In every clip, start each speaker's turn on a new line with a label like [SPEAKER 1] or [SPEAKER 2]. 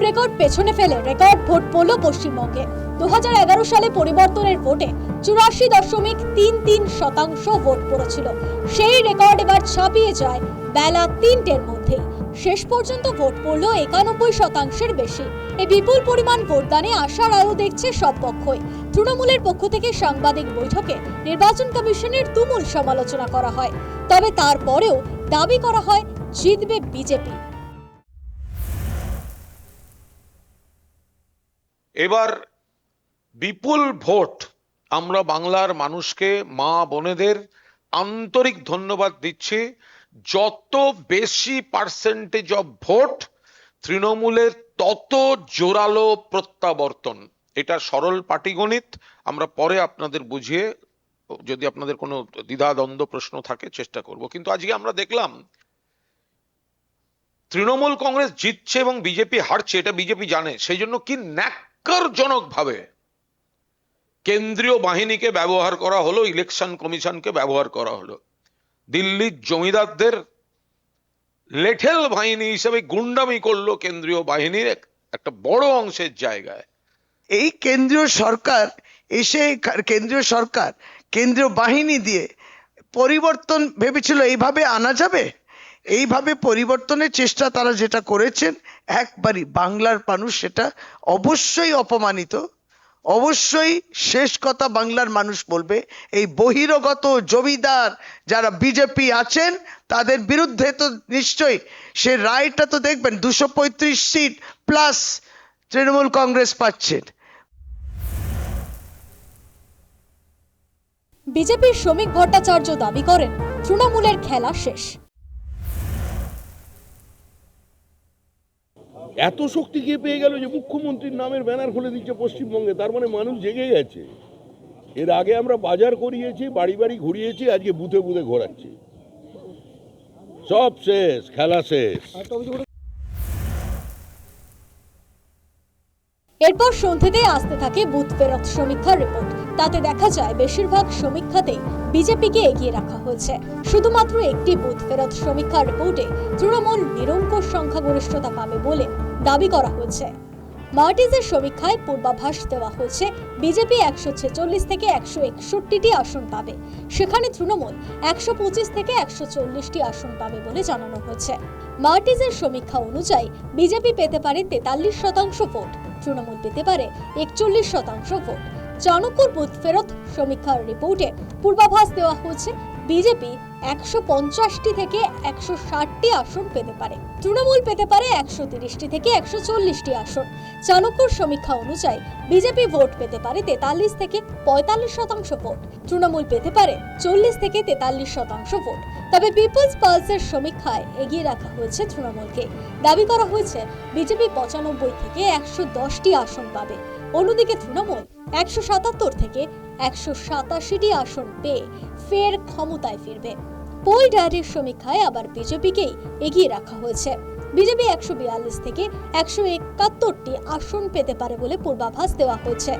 [SPEAKER 1] Record পেছনে ফেলে record vote পড়ল পশ্চিমবঙ্গে। 2011 সালে পরিবর্তনের ভোটে 84.33% ভোট পড়েছিল। সেই রেকর্ড এবার ছাপিয়ে যায় বেলা 3টের মধ্যেই। শেষ পর্যন্ত ভোট পড়ল 91%-এর বেশি। এই বিপুল পরিমাণ ভোটদানে আশার আলো দেখছে সব পক্ষই। তৃণমূলের পক্ষ থেকে সাংবাদিক বৈঠকে নির্বাচন কমিশনের তুমুল সমালোচনা করা হয়, তবে তারপরেও দাবি করা হয় জিতবে বিজেপি।
[SPEAKER 2] এবার বিপুল ভোট, আমরা বাংলার মানুষকে, মা বোনেদের আন্তরিক ধন্যবাদ দিচ্ছি। যত বেশি পার্সেন্টেজ অফ ভোট তৃণমূলের, তত জোরালো প্রত্যাবর্তন। এটা সরল পাটিগণিত, আমরা পরে আপনাদের বুঝিয়ে, যদি আপনাদের কোনো দ্বিধাদ্বন্দ্ব প্রশ্ন থাকে চেষ্টা করব। কিন্তু আজকে আমরা দেখলাম তৃণমূল কংগ্রেস জিতছে এবং বিজেপি হারছে, এটা বিজেপি জানে। সেই জন্য কি ন্যাক্কারজনক ভাবে কেন্দ্রীয় বাহিনীকে ব্যবহার করা হলো, ইলেকশন কমিশনকে ব্যবহার করা হলো। দিল্লির জমিদারদের লেঠেল বাহিনী হিসেবে গুন্ডামি করলো কেন্দ্রীয় বাহিনীর একটা বড় অংশের জায়গায়।
[SPEAKER 3] এই কেন্দ্রীয় সরকার এসে, কেন্দ্রীয় বাহিনী দিয়ে পরিবর্তন ভেবেছিল এইভাবে আনা যাবে। এইভাবে পরিবর্তনের চেষ্টা তারা যেটা করেছেন, একবারই বাংলার মানুষ সেটা অবশ্যই অপমানিত। অবশ্যই শেষ কথা বাংলার মানুষ বলবে, এই বহিরাগত জমিদার যারা বিজেপি আছেন তাদের বিরুদ্ধে তো নিশ্চয়ই সে রায়টা তো দেখবেন, 235 সিট প্লাস তৃণমূল কংগ্রেস পাচ্ছেন।
[SPEAKER 1] বিজেপির শ্রমিক ভট্টাচার্য দাবি করেন তৃণমূলের খেলা শেষ।
[SPEAKER 4] এত শক্তি কে পেয়ে গেল যে মুখ্যমন্ত্রীর নামের ব্যানার খুলে দিচ্ছে পশ্চিমবঙ্গে? তার মানে মানুষ জেগে গেছে। এর আগে আমরা বাজার করিয়েছি, বাড়ি বাড়ি ঘুরিয়েছি, আজকে বুথে বুথে ঘোরাচ্ছি। সব শেষ, খেলা শেষ।
[SPEAKER 1] এরপর সন্ধ্যেতেই আসতে থাকে বুথ ফেরত সমীক্ষার রিপোর্ট। তাতে দেখা যায় বেশিরভাগ সমীক্ষাতেই বিজেপিকে এগিয়ে রাখা হয়েছে। শুধুমাত্র একটি বুথ ফেরত সমীক্ষার রিপোর্টে তৃণমূল নিরঙ্কুশ সংখ্যাগরিষ্ঠতা পাবে বলে দাবি করা হয়েছে। মার্টিজের সমীক্ষায় পূর্বাভাস দেওয়া হয়েছে বিজেপি 146 থেকে 161টি আসন পাবে, সেখানে তৃণমূল 125 থেকে 140টি আসন পাবে বলে জানানো হয়েছে। মার্টিজের সমীক্ষা অনুযায়ী বিজেপি পেতে পারে 43% ভোট, তৃণমূল পেতে পারে 41% ভোট। চাণক্যর বুথ ফেরত সমীক্ষার রিপোর্টে পূর্বাভাস দেওয়া হয়েছে বিজেপি 150টি থেকে 160টি আসন পেতে পারে, তৃণমূল পেতে পারে 130টি থেকে 140টি আসন। চাণক্যর সমীক্ষা অনুযায়ী বিজেপি ভোট পেতে পারে 43 থেকে 45% ভোট, তৃণমূল পেতে পারে 40 থেকে 43% ভোট। তবে পিপলস পালসের সমীক্ষায় এগিয়ে রাখা হয়েছে তৃণমূলকে। দাবি করা হয়েছে বিজেপি 95 থেকে 110টি আসন পাবে, অন্যদিকে তৃণমূল 177 থেকে 187টি আসন পেয়ে ফের ক্ষমতায় ফিরবে। পোল ডায়েরির সমীক্ষায় আবার বিজেপিকেই এগিয়ে রাখা হয়েছে। বিজেপি 142 থেকে 171টি আসন পেতে পারে বলে পূর্বাভাস দেওয়া হয়েছে।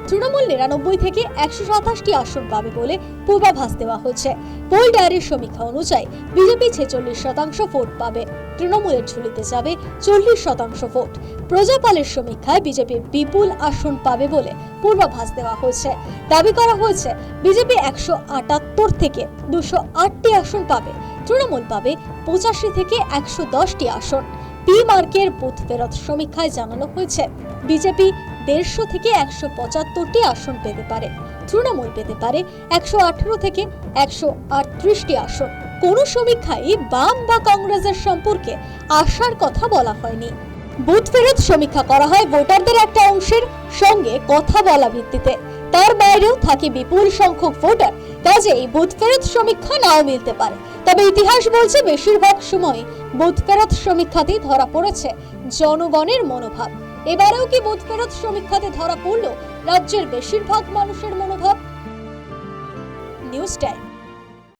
[SPEAKER 1] তৃণমূল 99 থেকে 127টি আসন পাবে বলে পূর্বাভাস দেওয়া হয়েছে। পোল ডায়েরির সমীক্ষা অনুযায়ী বিজেপি 46% ভোট পাবে, তৃণমূলের ঝুলিতে যাবে 40% ভোট। প্রজাপালের সমীক্ষায় বিজেপি বিপুল আসন পাবে বলে পূর্বাভাস দেওয়া হয়েছে। দাবি করা হয়েছে বিজেপি 178 থেকে 208টি আসন পাবে, তৃণমূল পাবে 85 থেকে 110টি আসন। পি মার্কের বুথ ফেরত সমীক্ষায় জানানো হয়েছে বিজেপি 150 থেকে 175টি আসন পেতে পারে, তৃণমূল পেতে পারে 118 থেকে 138টি আসন। কোন সমীক্ষায় বাম বা কংগ্রেসের সম্পর্কে আশার কথা বলা হয়নি। বুথ ফেরত সমীক্ষা করা হয় ভোটারদের একটা অংশের সঙ্গে কথা বলা ভিত্তিতে, তার বাইরেও থাকে বিপুল সংখ্যক ভোটার, কাজেই বুথ ফেরত সমীক্ষা নাও মিলতে পারে। তবে ইতিহাস বলছে বেশিরভাগ সময় বুথ ফেরত সমীক্ষাতেই ধরা পড়েছে জনগণের মনোভাব। এবারেও কি বুথ ফেরত সমীক্ষাতে ধরা পড়ল রাজ্যের বেশিরভাগ মানুষের মনোভাব? News time.